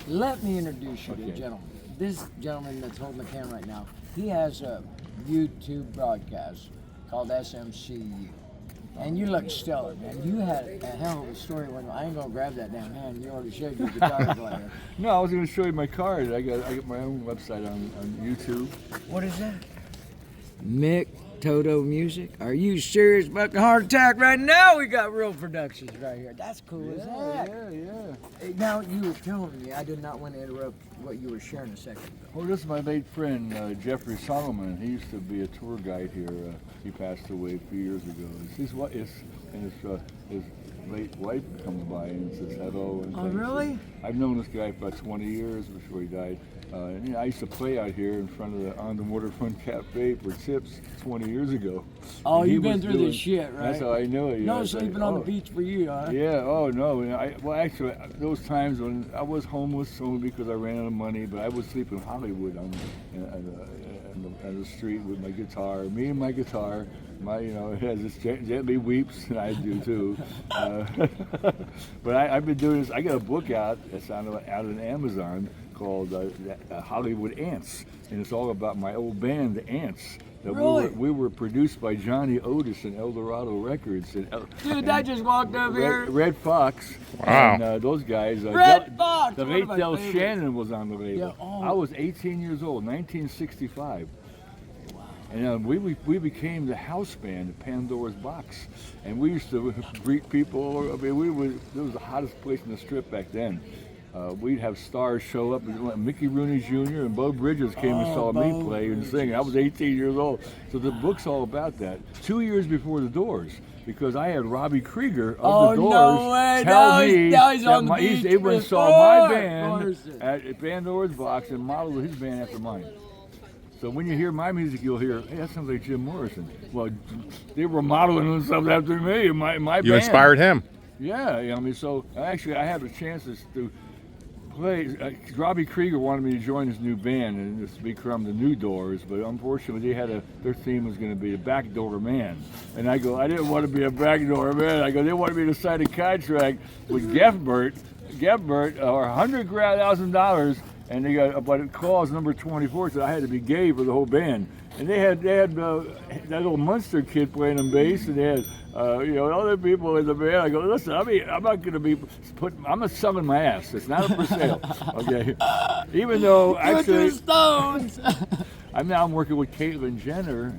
Let me introduce you to a gentleman. This gentleman that's holding the camera right now, he has a YouTube broadcast called SMCU. And you look stellar, man. You had a hell of a story when I ain't gonna grab that damn hand. You already showed your guitar player. No, I was gonna show you my card. I got my own website on YouTube. What is that? Mick Toto Music. Are you serious about the heart attack right now? We got real productions right here. That's cool as heck. Yeah. Now you were telling me, I did not want to interrupt what you were sharing a second ago. Well, this is my late friend Jeffrey Solomon. He used to be a tour guide here. He passed away a few years ago. His late wife comes by and says hello. And oh, really? I've known this guy for about 20 years before he died. And I used to play out here in front of on the Waterfront Cafe for tips 20 years ago. Oh, you've been through this shit, right? That's how I know it. No sleeping on the beach for you, huh? Yeah, oh no. Well, actually, those times when I was homeless only because I ran out of money, but I would sleep in Hollywood on the street with my guitar. Me and my guitar. It has this gently weeps, and I do too. But I've been doing this. I got a book out that's out on Amazon called Hollywood Ants, and it's all about my old band, the Ants. Really? We were produced by Johnny Otis and Eldorado Records. Dude, I just walked up here. Red Fox. Wow. And those guys. Red Fox! The late Del Shannon was on the label. Yeah, oh. I was 18 years old, 1965. And we became the house band at Pandora's Box, and we used to greet people. I mean, it was the hottest place in the Strip back then. We'd have stars show up. Mickey Rooney Jr. and Bo Bridges came and saw me play and sing. I was 18 years old, so the book's all about that. 2 years before the Doors, because I had Robbie Krieger of the Doors no way. tell me he's on the beach they went and saw my band at Pandora's Box and modeled his band after mine. So when you hear my music, you'll hear, hey, that sounds like Jim Morrison. Well, they were modeling themselves after me, my band. You inspired him. Yeah, I mean, so actually I had the chances to play. Robbie Krieger wanted me to join his new band and just become the New Doors, but unfortunately their theme was going to be the Backdoor Man. And I go, I didn't want to be a backdoor man. I go, they wanted me to sign a contract with Gefbert, or $100,000. And they got, but it clause number 24 said I had to be gay for the whole band. And they had that little Munster kid playing on bass, and they had other people in the band. I go, listen, I'm not going to be I'm going to summon my ass. It's not for sale, okay? Even though actually, Stones. I'm working with Caitlyn Jenner.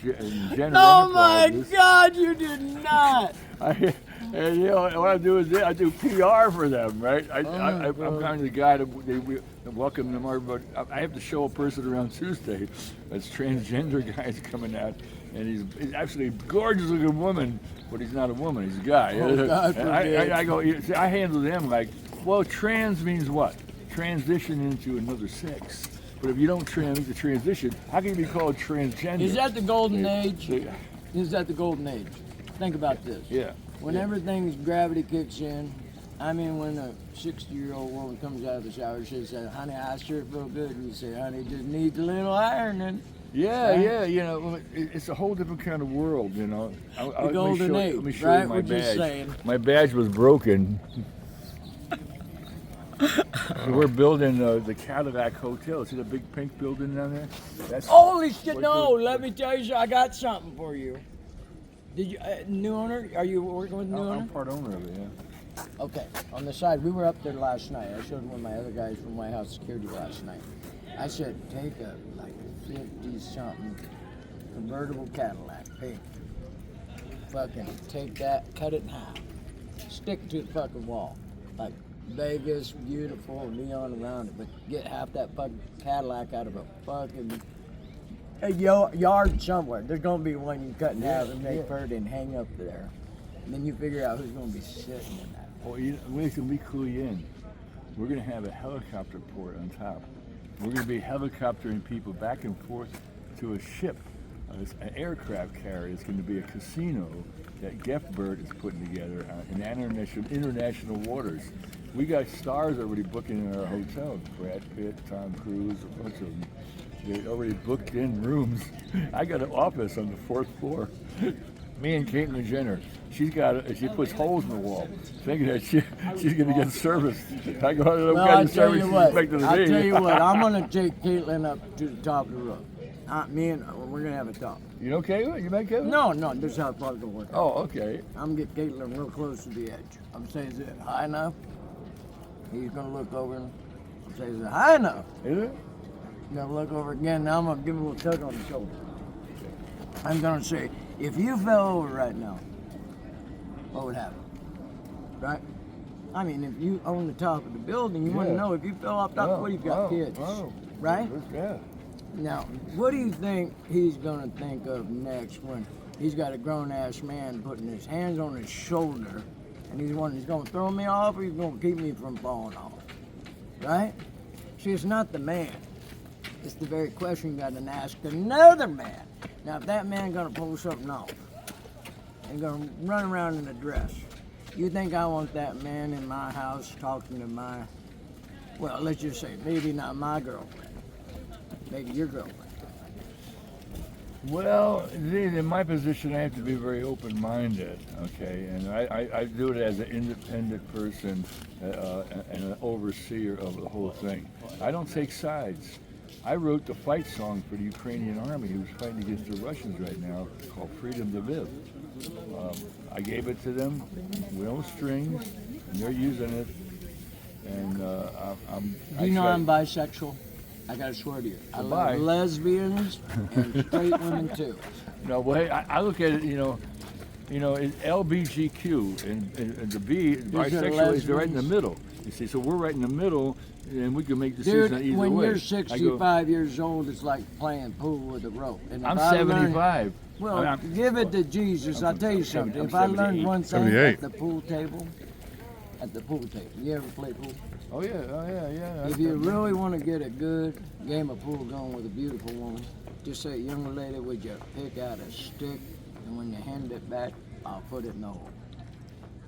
Oh my God, you did not. And what I do is I do PR for them, right? I'm kind of the guy that they welcome them over, but I have to show a person around Tuesday. This transgender guy's coming out, and he's actually a gorgeous looking woman, but he's not a woman, he's a guy. Oh, God forbid. I go, see, I handle them like, well, trans means what? Transition into another sex. But if you don't transition, how can you be called transgender? Is that the golden age? Is that the golden age? Think about this. Yeah. When everything's gravity kicks in, I mean, when a 60-year-old woman comes out of the shower, she says, honey, I sure feel good. And you say, honey, just needs a little ironing. Yeah, it's a whole different kind of world, The golden age, let me show right? you my What you badge. saying? My badge was broken. We're building the Cadillac Hotel. See the big pink building down there? That's Holy shit, no, let me tell you, I got something for you. Did you, new owner? Are you working with new owner? I'm part owner of it, yeah. Okay, on the side, we were up there last night. I showed one of my other guys from White House Security last night. I said, take a 50-something convertible Cadillac, pink. Fucking take that, cut it in half. Stick it to the fucking wall. Like Vegas, beautiful, neon around it, but get half that fucking Cadillac out of a fucking yard somewhere. There's gonna be one you cut in half and make pretty and hang up there. And then you figure out who's gonna be sitting in that. Well, we clue you in. We're gonna have a helicopter port on top. We're gonna be helicoptering people back and forth to a ship. It's an aircraft carrier. It's going to be a casino that Gefbert is putting together in international waters. We got stars already booking in our hotel. Brad Pitt, Tom Cruise, a bunch of them. They already booked in rooms. I got an office on the 4th floor. Me and Caitlyn Jenner. She puts holes in the wall, thinking that she's going to get service. I go, Well, I'll tell you what. I'm going to take Caitlyn up to the top of the roof. We're going to have a talk. You know Caitlyn? You met Caitlyn? No, this is how it's going to work. Oh, okay. I'm going to get Caitlyn real close to the edge. I'm saying, is it high enough? He's going to look over and say, is it high enough? Is it? He's going to look over again. Now I'm going to give him a little tug on the shoulder. I'm going to say, if you fell over right now, what would happen? Right? I mean, if you own the top of the building, you want to know if you fell off top, what you've got kids. Right? Yeah. Now, what do you think he's going to think of next when he's got a grown-ass man putting his hands on his shoulder and he's going to throw me off or he's going to keep me from falling off? Right? See, it's not the man. It's the very question you got to ask another man. Now, if that man going to pull something off and going to run around in a dress, you think I want that man in my house talking to well, let's just say, maybe not my girlfriend, maybe your girlfriend. Well, in my position, I have to be very open-minded, okay? And I do it as an independent person and an overseer of the whole thing. I don't take sides. I wrote the fight song for the Ukrainian army who's fighting against the Russians right now called Freedom to Live. I gave it to them with no strings, and they're using it. And I'm bisexual? I gotta swear to you, I love lesbians and straight women too. No, well, I look at it, it's LBGQ, and the B, bisexual, is right in the middle. You see, so we're right in the middle, and we can make decisions either way. When you're 65 years old, it's like playing pool with a rope. And I'm 75. Give it to Jesus. I'll tell you something. If I learned one thing at the pool table, you ever play pool? Oh yeah. If you really want to get a good game of pool going with a beautiful woman, just say, young lady, would you pick out a stick, and when you hand it back, I'll put it in the hole.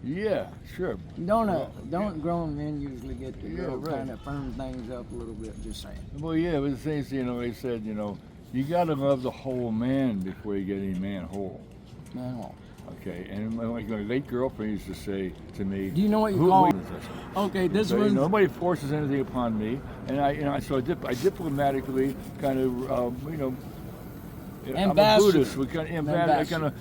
Yeah, sure. Don't grown men usually get to kind of firm things up a little bit, just saying. Well, yeah, but the thing is, they said, you got to love the whole man before you get any man whole. Man whole. Okay, and my late girlfriend used to say to me, do you know what you call it? Okay, this one. Nobody forces anything upon me, and I diplomatically kind of, I'm a Buddhist. We kind of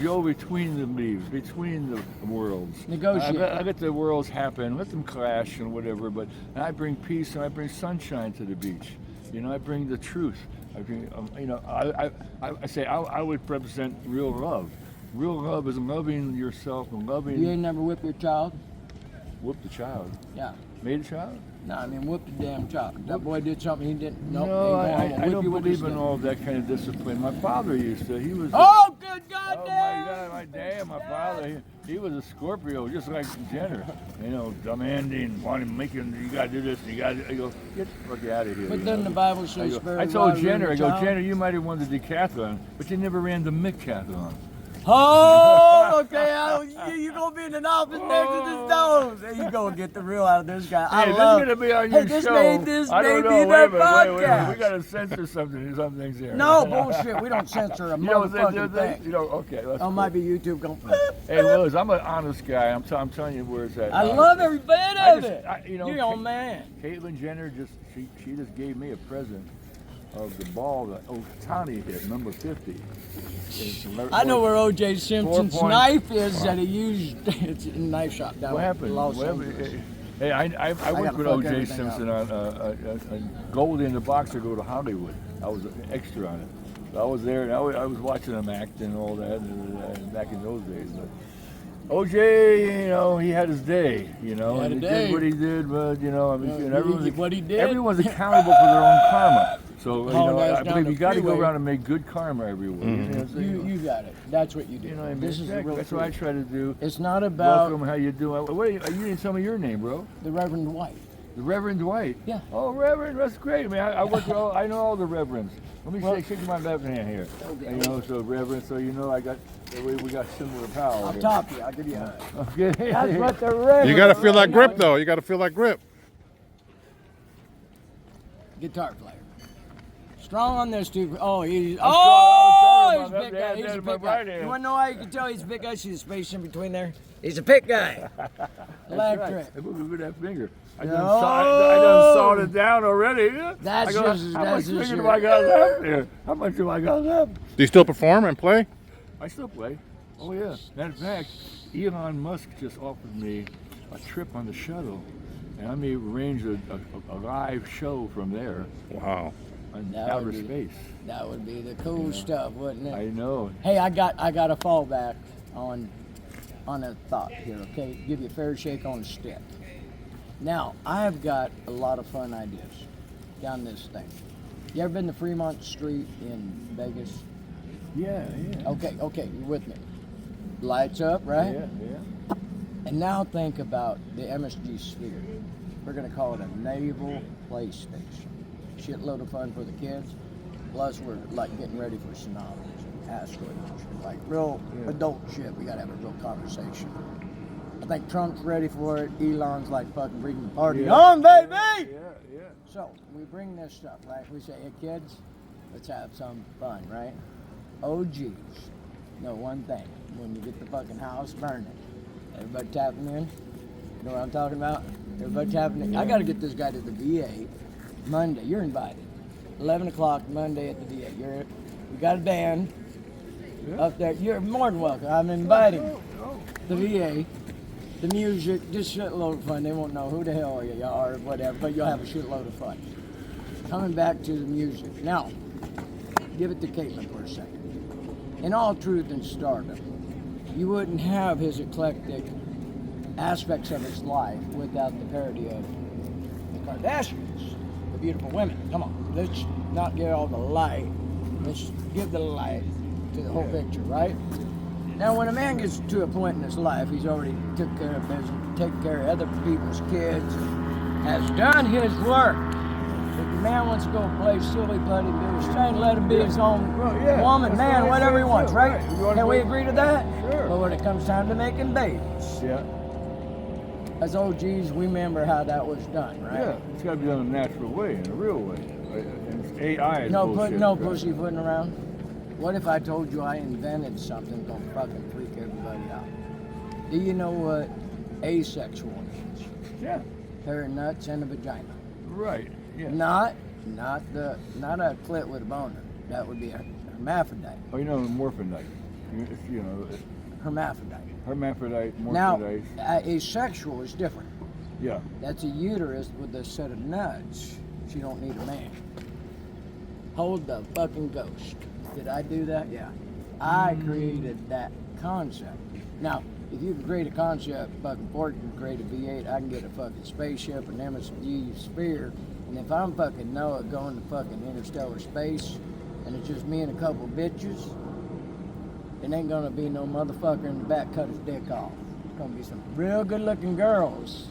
go between the leaves, between the worlds. Negotiate. I let the worlds happen, let them clash and whatever. But I bring peace and I bring sunshine to the beach. I bring the truth. I bring, I say I would represent real love. Real love is loving yourself and loving. You ain't never whipped your child? Whipped the child? Yeah. Made a child? No, I mean whipped the damn child. That boy did something he didn't. No, I don't believe in all that kind of discipline. My father used to. He was. Oh, good God! Oh my God! My father. He was a Scorpio, just like Jenner. Demanding, wanting, making. You got to do this. You got to. I go, get the fuck out of here. But then the Bible says. I told Jenner, Jenner, you might have won the decathlon, but you never ran the Mick-cathlon. Oh, okay. You're going to be in an office next to the stones. There you go. Get the real out of this guy. Hey, this is going to be on your show. This I don't may know. be their Wait, podcast. we got to censor some things here. No, bullshit. We don't censor a motherfucking thing. Okay. That's might be YouTube going. Hey, Liz, I'm an honest guy. I'm telling you where it's at. I love every bit of it. You're your own man. Caitlyn Jenner she just gave me a present of the ball that Ohtani hit, number 50. I know where O.J. Simpson's knife is that he used. It's in a knife shop down in Los Angeles. Hey, I worked with O.J. Simpson on Goldie and the Boxer Go to Hollywood. I was an extra on it. So I was there, and I was watching him act and all that back in those days. But O.J., he had his day, and he did what he did, but, everyone's accountable for their own karma. So, I believe you got to go around and make good karma everywhere. Mm-hmm. You got it. That's what you do. This is that's what I try to do. It's not about... Welcome, how you doing? Wait, you didn't tell me your name, bro. The Reverend White. The Reverend White? Yeah. Oh, Reverend, that's great. I mean, I work with I know all the Reverends. Let me shake my left hand here. Okay. So Reverend, so we got similar power. I'll top you. I'll give you a hug. Okay. That's what the Reverend. You got to feel that grip, though. You got to feel that grip. Guitar player. Strong on this too. Oh, he's a big guy. He's a big guy. You want to know why you can tell he's a big guy? See the space in between there? He's a big guy. Electric. Hey, look at that finger. I done sawed it down already. That's how much finger do I got left there? How much do I got left? Do you still perform and play? I still play. Oh yeah. Matter of fact, Elon Musk just offered me a trip on the shuttle, and I may arrange a live show from there. Wow. On outer space. That would be the cool stuff, wouldn't it? I know. Hey, I got a fallback on a thought here. Okay, give you a fair shake on the stick. Now, I have got a lot of fun ideas down this thing. You ever been to Fremont Street in Vegas? Yeah. Okay, you're with me. Lights up, right? Yeah. And now think about the MSG Sphere. We're gonna call it a naval PlayStation. Shitload of fun for the kids. Plus, we're like getting ready for tsunamis and asteroids and shit. Like real adult shit. We gotta have a real conversation. I think Trump's ready for it. Elon's like fucking bringing the party on, baby! Yeah. So, we bring this stuff, right? We say, hey kids, let's have some fun, right? OGs know one thing. When you get the fucking house burning, everybody tapping in. You know what I'm talking about? Everybody tapping in. I gotta get this guy to the VA Monday. You're invited. 11 o'clock Monday at the VA. We got a band up there. You're more than welcome. I'm inviting the VA. The music, just shitload of fun. They won't know who the hell you are or whatever, but you'll have a shitload of fun. Coming back to the music. Now, give it to Caitlin for a second. In all truth and stardom, you wouldn't have his eclectic aspects of his life without the parody of the Kardashians, the beautiful women. Come on, let's not get all the light. Let's give the light to the whole picture, right? Now, when a man gets to a point in his life, he's already took care of business, taken care of other people's kids, has done his work. If the man wants to go play silly buddy, do his thing, let him be his own woman, man, whatever he wants, right? Can we agree to that? Sure. But when it comes time to making babies, as OGs, we remember how that was done, right? Yeah, it's got to be done in a natural way, in a real way. And it's AI is No bullshit. pussyfooting around. What if I told you I invented something gonna fucking freak everybody out? Do you know what asexual means? Yeah. Pair of nuts and a vagina. Right. Yeah. Not a clit with a boner. That would be a hermaphrodite. Oh, you know, morphodite. Hermaphrodite. Hermaphrodite, Now, morphodite. asexual is different. Yeah. That's a uterus with a set of nuts. She don't need a man. Hold the fucking ghost. Did I do that? Yeah. I created that concept. Now, if you can create a concept, fucking Ford can create a V8, I can get a fucking spaceship, an MSG Sphere, and if I'm fucking Noah going to fucking interstellar space, and it's just me and a couple bitches, it ain't gonna be no motherfucker in the back cut his dick off. It's gonna be some real good looking girls,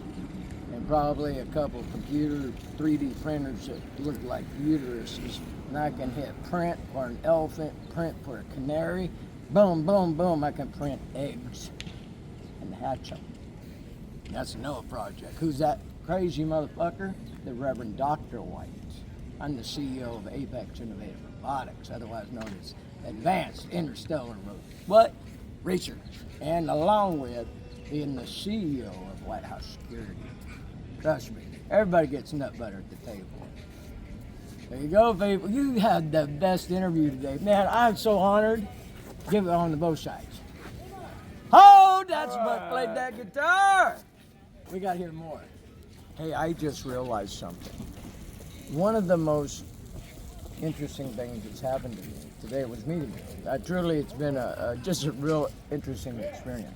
and probably a couple computer 3D printers that look like uteruses. And I can hit print for an elephant, print for a canary. Boom, boom, boom, I can print eggs and hatch them. That's a Noah project. Who's that crazy motherfucker? The Reverend Dr. White. I'm the CEO of Apex Innovative Robotics, otherwise known as Advanced Interstellar Research. And along with being the CEO of White House Security. Trust me, everybody gets nut butter at the table. There you go, people. You had the best interview today. Man, I'm so honored. Give it on to both sides. Oh, that's what played that guitar. We got to hear more. Hey, I just realized something. One of the most interesting things that's happened to me today was meeting you. Truly, it's been just a real interesting experience.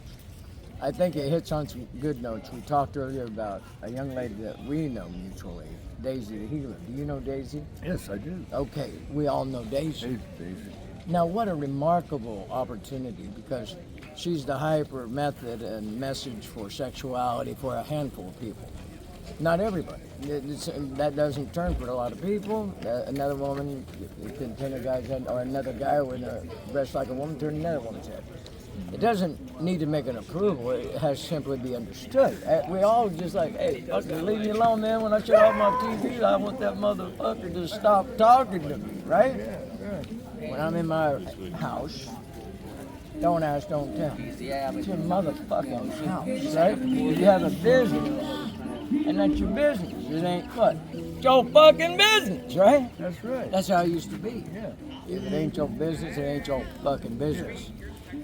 I think it hits on some good notes. We talked earlier about a young lady that we know mutually, Daisy the Healer. Do you know Daisy? Yes, I do. Okay, we all know Daisy. Daisy. Now, what a remarkable opportunity, because she's the hyper method and message for sexuality for a handful of people. Not everybody. That doesn't turn for a lot of people. Another woman can turn a guy's head, or another guy with a breast like a woman turn another woman's head. It doesn't need to make an approval. It has to simply be understood. We all just like, hey, fucking leave me alone, man. When I shut off my TV, I want that motherfucker to stop talking to me, right? Yeah. when I'm in my house, don't ask, don't tell. It's your motherfucking house, right? If you have a business, and that's your business. It ain't what? It's your fucking business, right? That's right. That's how it used to be. Yeah. If it ain't your business, it ain't your fucking business.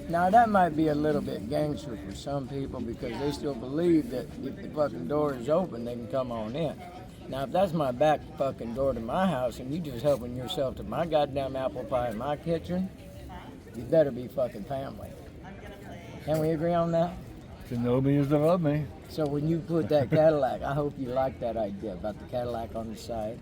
Now that might be a little bit gangster for some people because they still believe that if the fucking door is open, they can come on in. Now if that's my back fucking door to my house and you just helping yourself to my goddamn apple pie in my kitchen, you better be fucking family. Can we agree on that? To know me is to love me. So when you put that Cadillac, I hope you like that idea about the Cadillac on the side.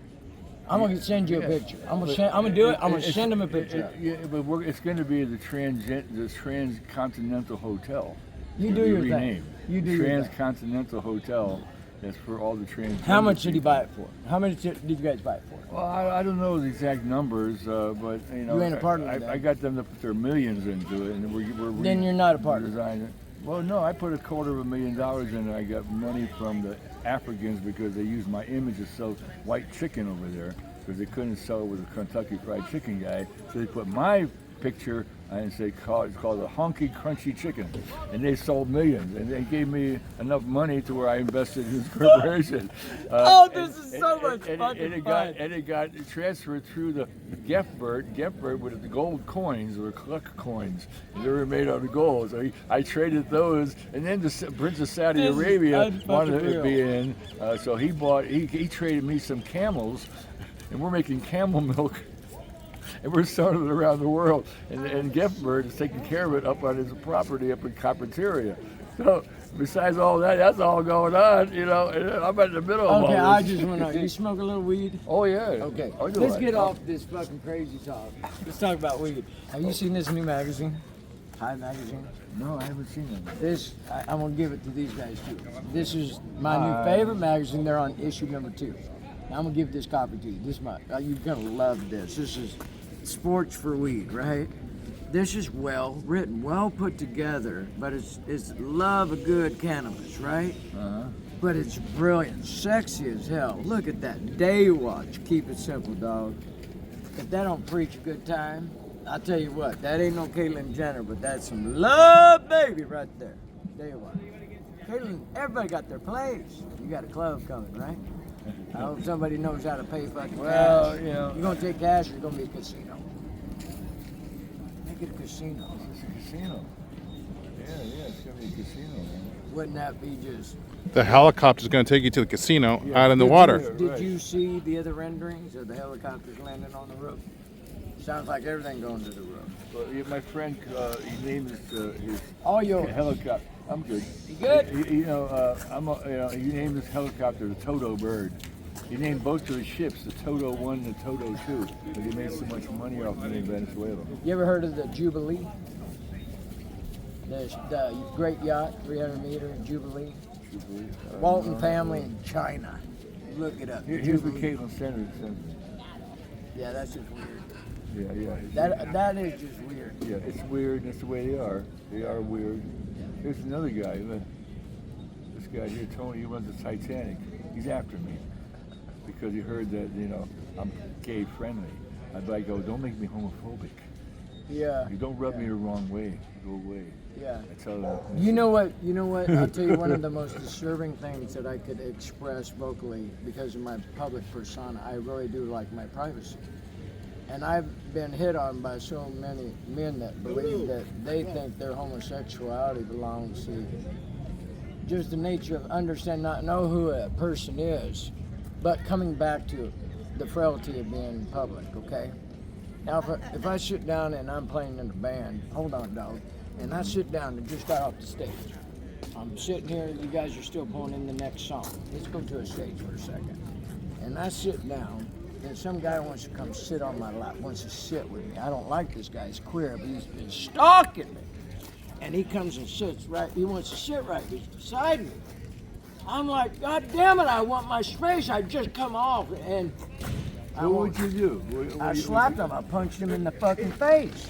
I'm gonna send you a picture. I'm gonna do it. I'm gonna send him a picture. But it's going to be the Transcontinental Hotel. You do your rename. thing. You do your thing. Transcontinental Hotel. That's for all the trans. How much did he buy it for? How much did you guys buy it for? Well, I don't know the exact numbers, but you know, You ain't a partner with that. I got them to put their millions into it, and we're Then you're not a partner. redesigning it. Well, no, I put $250,000 in it. I got money from the Africans because they used my image to sell white chicken over there because they couldn't sell it with a Kentucky Fried Chicken guy. So they put my picture and said it's called a honky crunchy chicken, and they sold millions. And they gave me enough money to where I invested in this corporation. This is so much fucking fun. And it got transferred through the Gefbert with the gold coins or Cluck coins. And they were made out of gold. So I traded those, and then the Prince of Saudi Arabia wanted to be in. So he traded me some camels, and we're making camel milk. And we're selling it around the world. And Gefbert is taking care of it up on his property up in Carpinteria. So besides all that, that's all going on, you know. And I'm in the middle of all Okay, this. I just want to know, you smoke a little weed? Oh, yeah. Okay, I do let's like get it. off this fucking crazy talk. Let's talk about weed. Have you seen this new magazine? High magazine? No, I haven't seen it. This, I'm going to give it to these guys too. This is my new favorite magazine. They're on issue number 2. Now I'm going to give this copy to you. You're going to love this. This is Sports for Weed, right? This is well written, well put together, but it's love of good cannabis, right? But it's brilliant, sexy as hell. Look at that, Day Watch. Keep it simple, dog. If that don't preach a good time, I'll tell you what, that ain't no Caitlyn Jenner, but that's some love, baby, right there. Day Watch. Caitlyn, everybody got their plays. You got a club coming, right? I hope somebody knows how to pay fucking cash. You know. You're gonna take cash or you're gonna be a casino. Make it a casino. It's a casino. Yeah, it's going to be a casino, man. Wouldn't that be just... The helicopter's going to take you to the casino out in the water. Did you see the other renderings of the helicopters landing on the roof? Sounds like everything going to the roof. Well, my friend, he named his All yours. helicopter. I'm good. You good? He named this helicopter the Toto bird. He named both of his ships the Toto 1 and the Toto 2, but he made so much money off them in Venezuela. You ever heard of the Jubilee? The great yacht, 300-meter Jubilee. Walton family in China. Look it up. Here's the Caitlyn Center. Yeah, that's just weird. Yeah. That is just weird. Yeah, it's weird. That's the way they are. They are weird. Here's another guy. This guy here, Tony, he runs the Titanic. He's after me because he heard that, you know, I'm gay friendly. I'd like, go, don't make me homophobic. Yeah. You don't rub me the wrong way. Go away. Yeah. I tell them. You know what? I'll tell you one of the most disturbing things that I could express vocally because of my public persona. I really do like my privacy. And I've been hit on by so many men that believe that they think their homosexuality belongs to just the nature of understanding, not know who a person is, but coming back to the frailty of being public, okay? Now, if I sit down and I'm playing in a band, hold on, dog, and I sit down and just got off the stage. I'm sitting here, you guys are still pulling in the next song. Let's go to a stage for a second. And I sit down, and some guy wants to come sit on my lap, wants to sit with me. I don't like this guy, he's queer, but he's been stalking me. And he comes and sits right, he wants to sit right beside me. I'm like, God damn it, I want my space. I just come off, and What would you do? I slapped him. I punched him in the fucking face.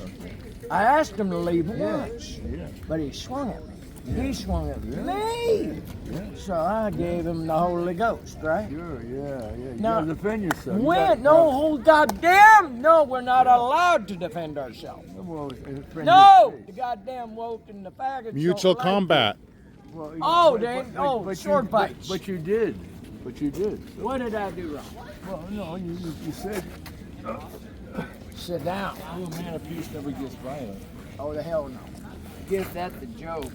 I asked him to leave once, but he swung at me. He swung at me. Yeah. So I gave him the Holy Ghost, right? Sure, yeah. You Now, gotta defend yourself. You When? gotta- No, oh, goddamn! No, we're not allowed to defend ourselves. Well, defend No! your The goddamn woke and the faggots. Mutual don't like combat. Well, Oh, sword fights. But you did. So. What did I do wrong? Well, no, you said, Sit down. oh, man of peace never gets violent. Oh, the hell no. Give that to Job.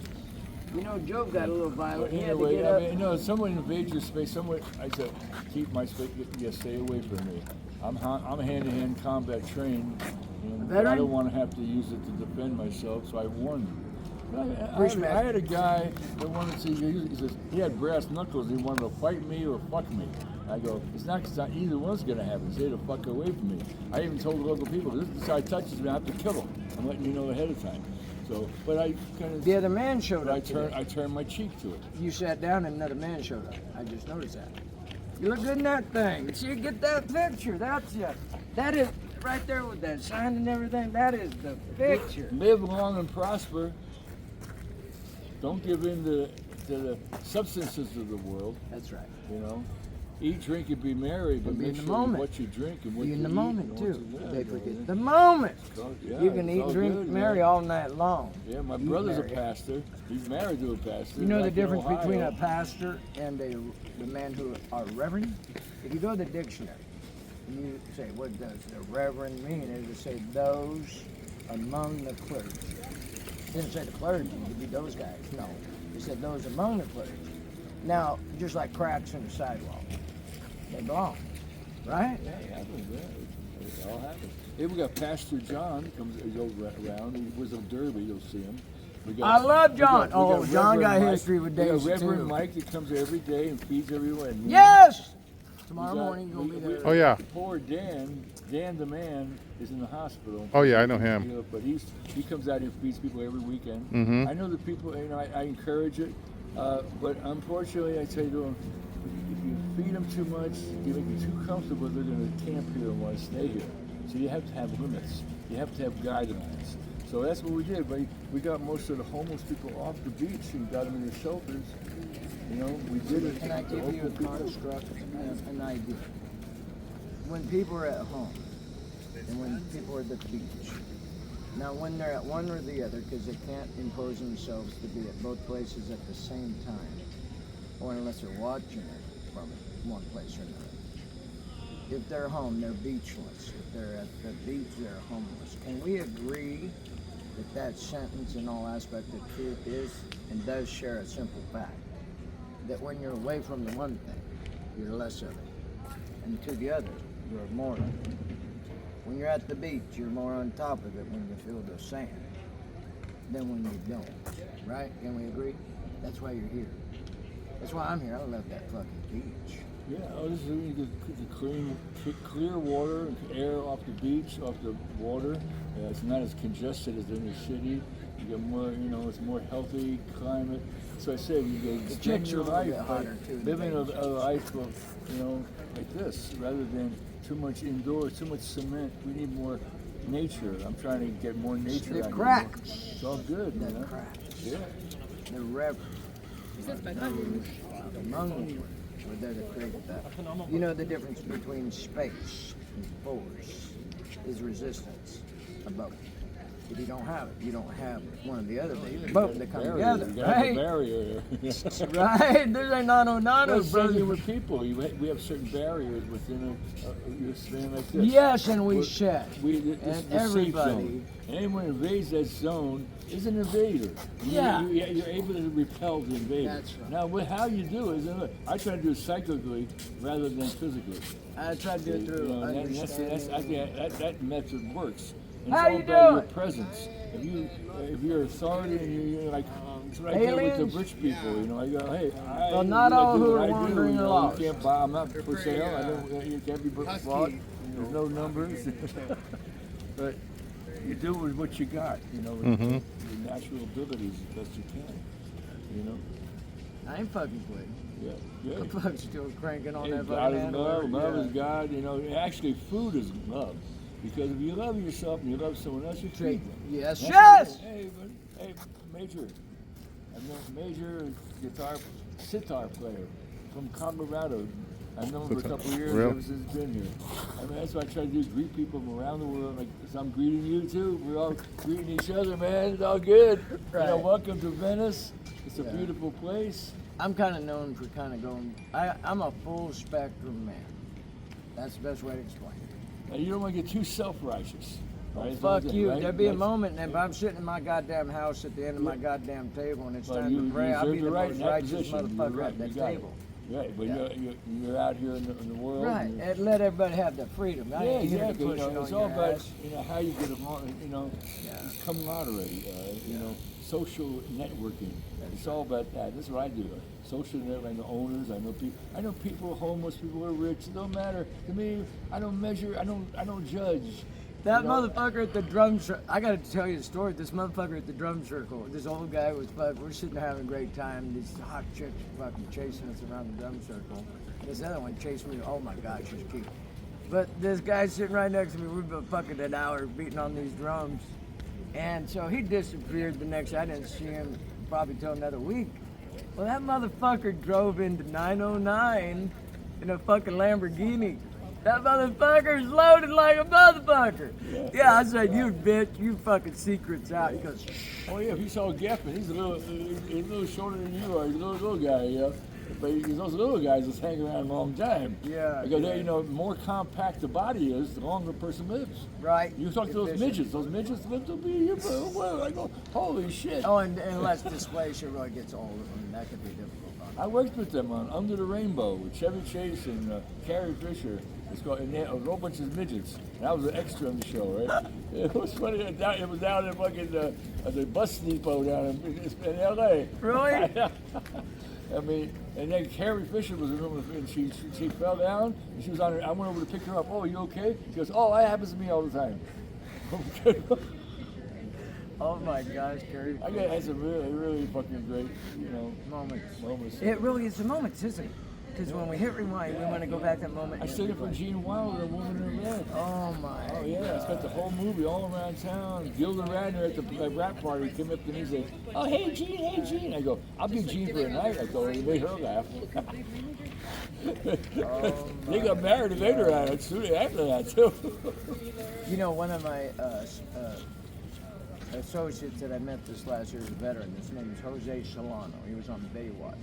You know, Job got a little violent. He had to Anyway, get up. I mean, no, someone invades your space. I said, keep my space. Yeah, stay away from me. I'm hand-to-hand combat trained, and I Veteran? don't want to have to use it to defend myself. So I warned him. Respect. I had a guy that wanted to. He says he had brass knuckles. He wanted to fight me or fuck me. I go, it's not either one's gonna happen. Stay the fuck away from me. I even told the local people, this guy touches me, I have to kill him. I'm letting you know ahead of time. So, but I kind of. The other man showed up. I turned my cheek to it. You sat down and another man showed up. I just noticed that. You look good in that thing. See, get that picture. That's you. That is right there with that sign and everything. That is the picture. Live long and prosper. Don't give in to the substances of the world. That's right. You know, eat, drink, and be merry, but be in make the sure moment. what you drink and what Be you in the eat moment and too. what you- They yeah, forget the moment. Yeah, You can it's eat, all drink, good, marry yeah. all night long. Yeah, my Eat, brother's marry. a pastor. He's married to a pastor. You know the back in difference between a Ohio. pastor and the man who are reverend? If you go to the dictionary and you say, what does the reverend mean? It would say those among the clergy. It didn't say the clergy, it would be those guys. No. It said those among the clergy. Now, just like cracks in the sidewalk, they belong, right? Yeah, it happens. Yeah. It all happens. Here we got Pastor John. He goes around. He was in Derby. You'll see him. I love John. we Oh, John Reverend got Mike. history with We got Daisy, Reverend too. Mike that comes every day and feeds everyone. Yes! Tomorrow We got- morning you'll be there. Oh, yeah. Poor Dan the man is in the hospital. Oh, yeah, I know him. You know, but he comes out here and feeds people every weekend. Mhm. I know the people. You know, I encourage it, but unfortunately, I say to them, if you feed them too much, you make them too comfortable, they're going to camp here and want to stay here. So you have to have limits. You have to have guidelines. So that's what we did. We got most of the homeless people off the beach and got them in the shelters. You know, we did it. Can I to give you a open people- construct, an idea? When people are at home and when people are at the beach, now when they're at one or the other, because they can't impose themselves to be at both places at the same time, or unless they're watching it from one place or another. If they're home, they're beachless. If they're at the beach, they're homeless. Can we agree that that sentence in all aspect of truth is and does share a simple fact? That when you're away from the one thing, you're less of it. And to the other, you're more of it. When you're at the beach, you're more on top of it when you feel the sand than when you don't. Right? Can we agree? That's why you're here. That's why I'm here. I love that fucking beach. Yeah, this is the clear water and air off the beach, off the water. It's not as congested as in the city. You get more, you know, it's more healthy climate. So I said, you go spend chicks your are a life little bit hotter, too, living than a life of, you know, like this, rather than too much indoors, too much cement. We need more nature. I'm trying to get more nature The out cracks. here. It's all good, you The know? cracks. Yeah. The reverend. Among them, where they're to create that. You know the difference between space and force is resistance above it. If you don't have it, you don't have one or the other. They both they come together, You gotta have a right? barrier. Right? There's a Well, no, same brother. thing with people. We have certain barriers within a span like this. Yes, and we Well, shed. This And is the safe everybody. zone. Anyone invades that zone is an invader. Yeah. You're able to repel the invader. That's right. Now, how you do it is, I try to do it psychically rather than physically. I tried to do it You through know, and I understanding. think that method works. And How it's all you about your doing? presence. If you're authority and you're like, it's what I do with Aliens? the rich people. You know, I go, hey, Well, not all do who what are I do, wandering you know, lost. You can't buy. I'm not for sale. I don't. You can't be bought. There's no numbers. But you do with what you got. You know, with your natural abilities as best you can. You know. I ain't fucking quitting. Yeah. I'm fucking still cranking on Hey, that God fucking is handle. love. Love Yeah. is God. You know, actually, food is love. Because if you love yourself and you love someone else, you treat them. Yes, That's yes! Hey, Major, a major sitar player from Colorado. I've known him for a couple of years ever since he's been here. I mean, that's what I try to do, is greet people from around the world. Like, so I'm greeting you too. We're all greeting each other, man. It's all good. Right. You know, welcome to Venice. It's a beautiful place. I'm kind of known for kind of going, I'm a full spectrum man. That's the best way to explain it. And you don't want to get too self-righteous. Right? Fuck you. Right? There'd be a moment, and if I'm sitting in my goddamn house at the end of my goddamn table and it's time to pray, I'll be the most righteous motherfucker at that table. Right, but you're out here in the world. Right, and let everybody have the freedom. Yeah, exactly. You know, it's all about how you get along. Camaraderie. Social networking. It's all about that. That's what I do. Social networking. I know owners. I know people are homeless. People are rich. It don't matter to me. I don't measure. I don't judge. That motherfucker at the drum circle, I gotta tell you the story. This motherfucker at the drum circle, this old guy was fucking, we're sitting there having a great time. These hot chicks fucking chasing us around the drum circle. This other one chased me, oh my God, she's cute. But this guy's sitting right next to me, we've been fucking an hour beating on these drums. And so he disappeared the next, I didn't see him probably till another week. Well, that motherfucker drove into 909 in a fucking Lamborghini. That motherfucker's loaded like a motherfucker. Yeah, I said, you bitch, you fucking secrets out. He goes, oh yeah, if you saw Geffen, he's a little shorter than you are. He's a little guy, But those little guys just hang around a long time. Yeah. Because the more compact the body is, the longer the person lives. Right. You talk to those midgets. Those midgets live to be. I go, holy shit. Oh, and unless dysplasia really gets old, that could be difficult. I worked with them on Under the Rainbow with Chevy Chase and Carrie Fisher. It's called, and a whole bunch of midgets. And I was an extra on the show, right? It was funny. It was down in fucking the bus depot down in L.A. Really? I mean, and then Carrie Fisher was in the room, and she fell down, and she was on her. I went over to pick her up. Oh, you okay? She goes, oh, that happens to me all the time. Oh my gosh, Carrie. I guess that's a really fucking great, moments. It really is the moments, isn't it? Because when we hit rewind, we want to go back that moment. I studied for Gene Wilder, A Woman in Red. Oh my. Oh yeah, I spent the whole movie all around town. Gilda Radner at the rap party came up to me and said, "Oh hey Gene." I go, "I'll be Gene for a night." I told her, it made her laugh. They got married later soon after that too. One of my associates that I met this last year is a veteran. His name is Jose Solano. He was on Baywatch.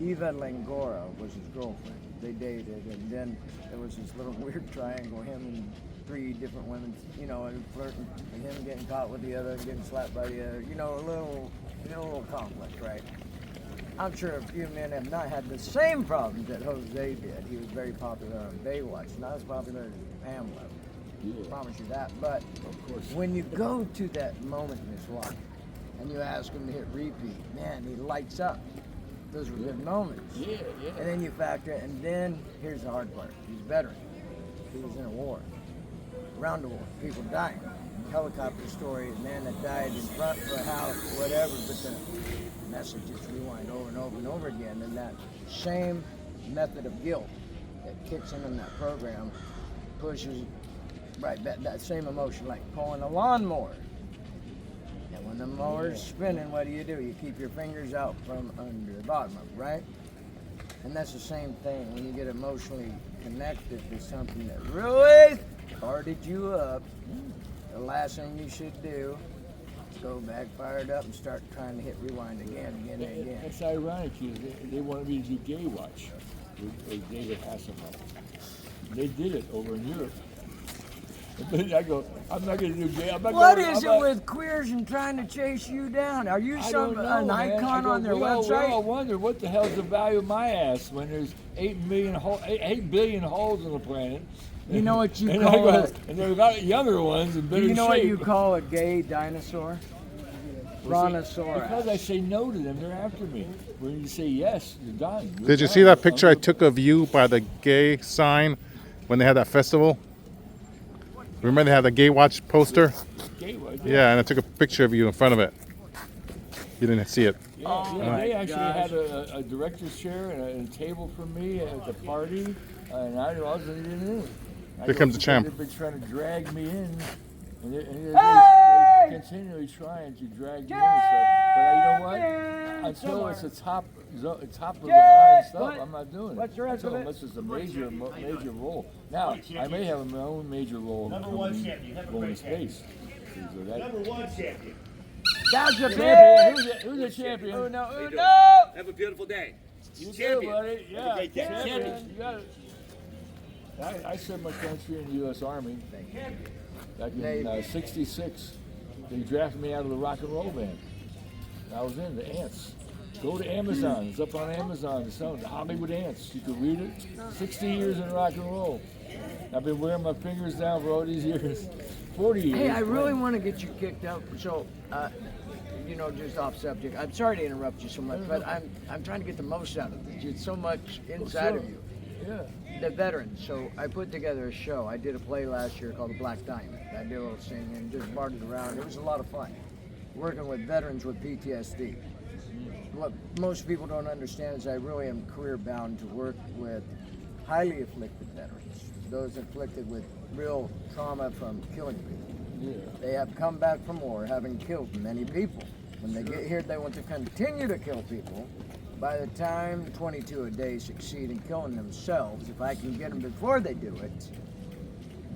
Eva Langora was his girlfriend. They dated, and then there was this little weird triangle, him and 3 different women, and flirting, and him getting caught with the other, and getting slapped by the other, a little conflict, right? I'm sure a few men have not had the same problems that Jose did. He was very popular on Baywatch, not as popular as Pamela. I promise you that. But of course, when you go to that moment in his life, and you ask him to hit repeat, man, he lights up. Those were good moments. Yeah. And then you factor, and then here's the hard part. He's a veteran. He was in a war. Around the war. People dying. Helicopter story, a man that died in front of a house, whatever, but the message just rewind over and over and over again. And that same method of guilt that kicks in that program pushes right back, that same emotion, like pulling a lawnmower. And when the mower's spinning, what do? You keep your fingers out from under the bottom of it, right? And that's the same thing when you get emotionally connected to something that really started you up. The last thing you should do is go back, fire it up, and start trying to hit rewind again. It's ironic. They wanted me to do Gay Watch with David Hasselhoff. They did it over in Europe. I go, I'm not going to do gay. What is it with queers and trying to chase you down? Are you an icon on their website? We all wonder what the hell's the value of my ass when there's 8 billion holes on the planet. You know what you call it? And there are a lot of younger ones in better shape. You know what you call a gay dinosaur? Brontosaurus. Because I say no to them, they're after me. When you say yes, you're done. Did you see that picture I took of you by the gay sign when they had that festival? Remember they had the Gay Watch poster? Gay Watch, yeah, and I took a picture of you in front of it. You didn't see it. Yeah, they actually had a director's chair and a table for me at the party, and I wasn't even in it. Here comes the champ. They've been trying to drag me in, and they're continually trying to drag me in and stuff. know what? Until it's the top of the line stuff, I'm not doing it. What's the rest of it? Unless it's a major role. Now, I may have my own major role going to space. Number 1 champion. That's the Champion. Who's the champion? Uno. Have a beautiful day. You too, Champion. buddy. Yeah, Okay, champion. champion. You got it. I served my country in the U.S. Army back in '66. They drafted me out of the rock and roll band. I was in the Ants. Go to Amazon. It's up on Amazon. It's on the Hollywood Ants. You can read it. 60 years in rock and roll. I've been wearing my fingers down for all these years. 40 years. Hey, I really want to get you kicked out. So, just off subject. I'm sorry to interrupt you so much, but I'm trying to get the most out of it. It's so much inside of you. Yeah. The veterans. So I put together a show. I did a play last year called The Black Diamond. I did a little singing and just bartered around. It was a lot of fun. Working with veterans with PTSD. What most people don't understand is I really am career bound to work with highly afflicted veterans. Those afflicted with real trauma from killing people. Yeah. They have come back from war having killed many people. When they get here, they want to continue to kill people. By the time 22 a day succeed in killing themselves, if I can get them before they do it,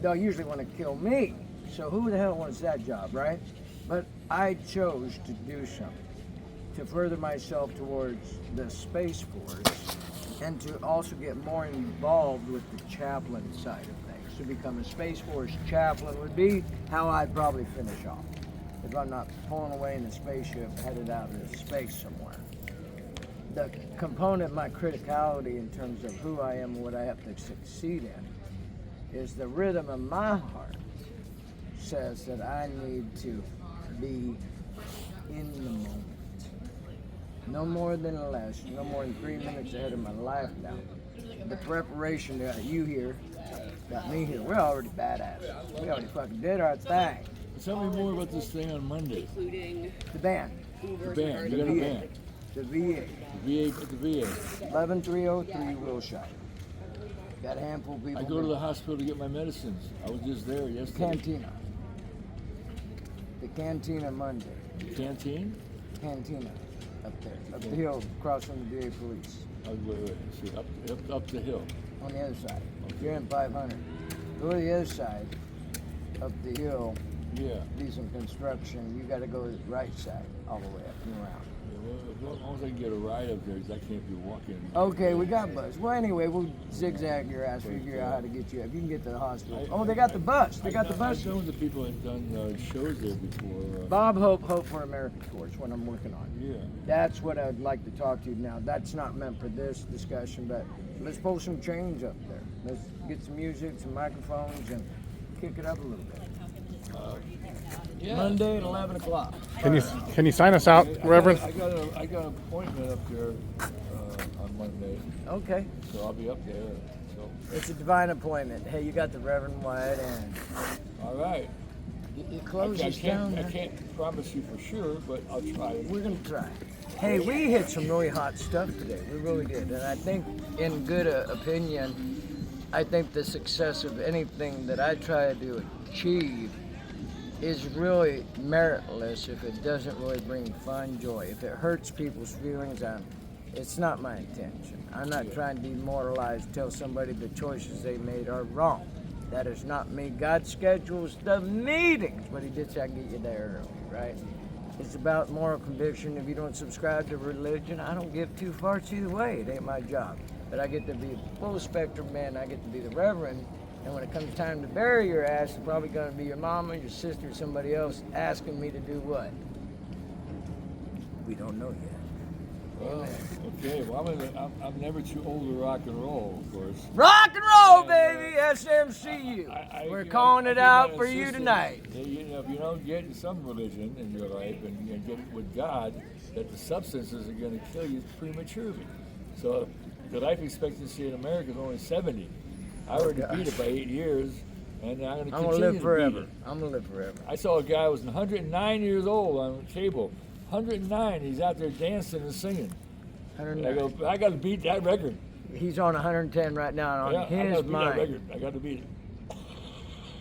they'll usually want to kill me. So who the hell wants that job, right? But I chose to do something to further myself towards the Space Force and to also get more involved with the chaplain side of things. To become a Space Force chaplain would be how I'd probably finish off if I'm not pulling away in the spaceship headed out into space somewhere. The component, my criticality in terms of who I am and what I have to succeed in, is the rhythm of my heart says that I need to be in the moment. No more than less, no more than 3 minutes ahead of my life now. The preparation got you here, got me here. We're already badass. We already fucking did our thing. Tell me more about this thing on Monday. The band. The band. You got a band. The VA. The VA. The VA. 11303 Wilshire. Got a handful of people. I go to the hospital to get my medicines. I was just there yesterday. Cantina. The Cantina Monday. The canteen? Cantina. Up there. Up the hill, across from the VA police. Oh, wait. See, up the hill. On the other side. You're in 500. Go to the other side. Up the hill. Yeah. Do some construction. You got to go to the right side all the way up and around. Well, as long as I can get a ride up there, 'cause I can't be walking. Okay, we got bus. Well, anyway, we'll zigzag your ass, figure out how to get you up. You can get to the hospital. Oh, they got the bus. They got the bus. I've known the people that have done shows there before. Bob Hope for America Tour is what I'm working on. Yeah. That's what I'd like to talk to you now. That's not meant for this discussion, but let's pull some change up there. Let's get some music, some microphones, and kick it up a little bit. Yeah. Monday at 11 o'clock. Can you sign us out, Reverend? I got an appointment up there on Monday, Okay. so I'll be up there. So, It's a divine appointment. Hey, you got the Reverend White, and all right. you close this down. I can't promise you for sure, but I'll try. We're going to try. Hey, we hit some really hot stuff today. We really did. And I think, in good opinion, I think the success of anything that I try to achieve is really meritless if it doesn't really bring fun, joy. If it hurts people's feelings, it's not my intention. I'm not trying to demoralize, tell somebody the choices they made are wrong. That is not me. God schedules the meetings, but he did say I can get you there early, right? It's about moral conviction. If you don't subscribe to religion, I don't give two farts either way. It ain't my job. But I get to be a full spectrum man. I get to be the Reverend. And when it comes time to bury your ass, it's probably going to be your mama, your sister, or somebody else asking me to do what? We don't know yet. Well, okay. Well, I'm never too old to rock and roll, of course. Rock and roll, baby! SMCU. We're I calling it give out my for you assistant, tonight. If you don't get some religion in your life and get it with God, that the substances are going to kill you prematurely. So the life expectancy in America is only 70. I already beat it by 8 years, and I'm going to continue live to forever. beat it. I'm going to live forever. I saw a guy who was 109 years old on cable. 109. He's out there dancing and singing. And I go, I got to beat that record. He's on 110 right now, and on I got his to beat that mind. record. I got to beat it.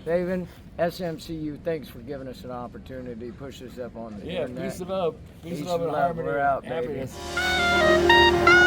Fabian, SMCU, thanks for giving us an opportunity to push this up on the Yeah, internet. peace and love. Peace and love and and love. harmony. We're out, baby. Happiness.